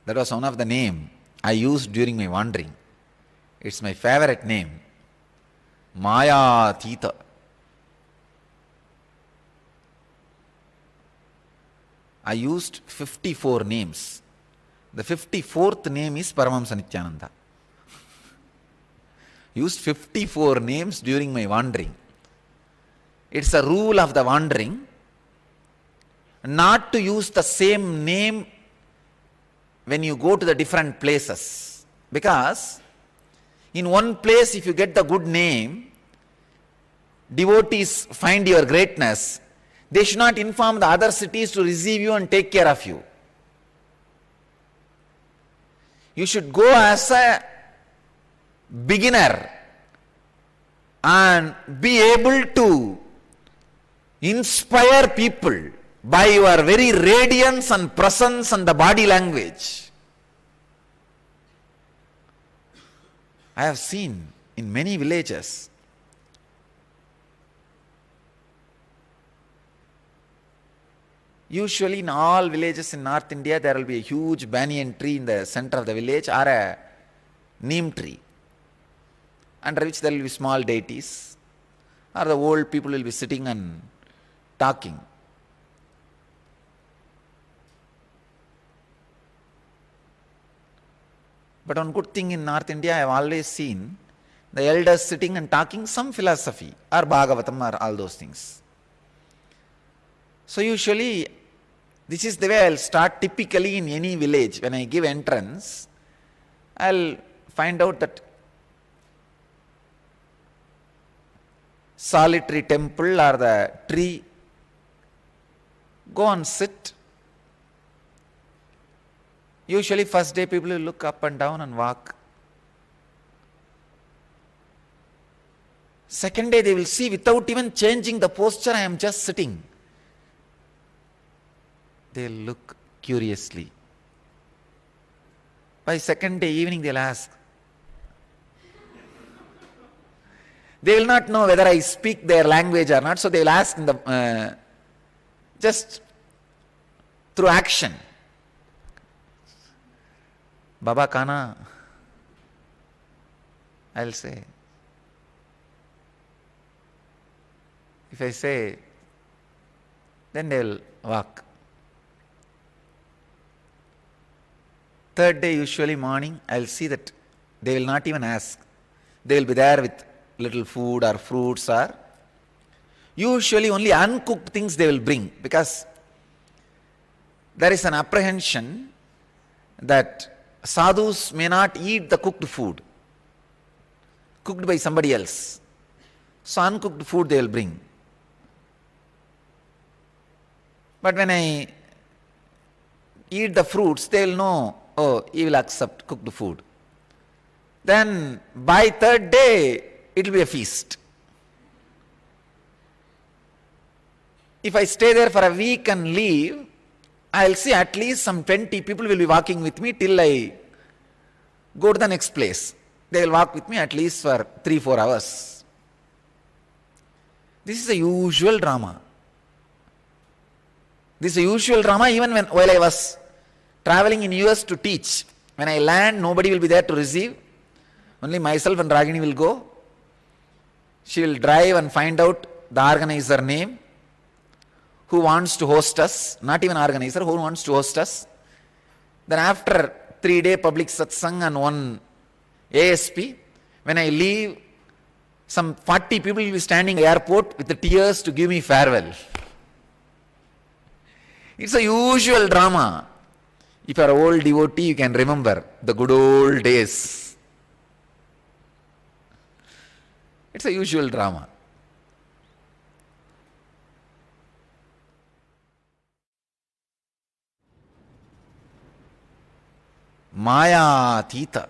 That was one of the name I used during my wandering. It's my favorite name. Maya Tita. I used 54 names. The 54th name is Paramahamsa Nityananda. Used 54 names during my wandering. It's a rule of the wandering not to use the same name when you go to the different places. Because in one place, if you get the good name, devotees find your greatness, they should not inform the other cities to receive you and take care of you. You should go as a beginner and be able to inspire people by your very radiance and presence and the body language. I have seen in many villages, usually in all villages in North India, there will be a huge banyan tree in the center of the village or a neem tree, under which there will be small deities, or the old people will be sitting and talking. But one good thing in North India, I have always seen the elders sitting and talking some philosophy, or Bhagavatam, or all those things. So usually, this is the way I will start typically in any village. When I give entrance, I will find out that solitary temple or the tree, go and sit. Usually first day people will look up and down and walk. Second day they will see without even changing the posture, I am just sitting. They will look curiously. By second day evening they will ask. They will not know whether I speak their language or not, so they will ask in the, just through action. Baba Kana, I will say. If I say, then they will walk. Third day, usually morning, I will see that they will not even ask. They will be there with little food or fruits, or usually only uncooked things they will bring, because there is an apprehension that sadhus may not eat the cooked food, cooked by somebody else. So uncooked food they will bring. But when I eat the fruits, they will know, oh, he will accept cooked food. Then by third day, it will be a feast. If I stay there for a week and leave, I will see at least some 20 people will be walking with me till I go to the next place. They will walk with me at least for 3-4 hours. This is a usual drama. This is a usual drama even while I was traveling in US to teach. When I land, nobody will be there to receive. Only myself and Ragini will go. She will drive and find out the organizer name, who wants to host us, not even organizer, who wants to host us. Then after 3-day public satsang and 1 ASP, when I leave, some 40 people will be standing at the airport with the tears to give me farewell. It's a usual drama. If you are an old devotee, you can remember the good old days. It's a usual drama. Maya Tita.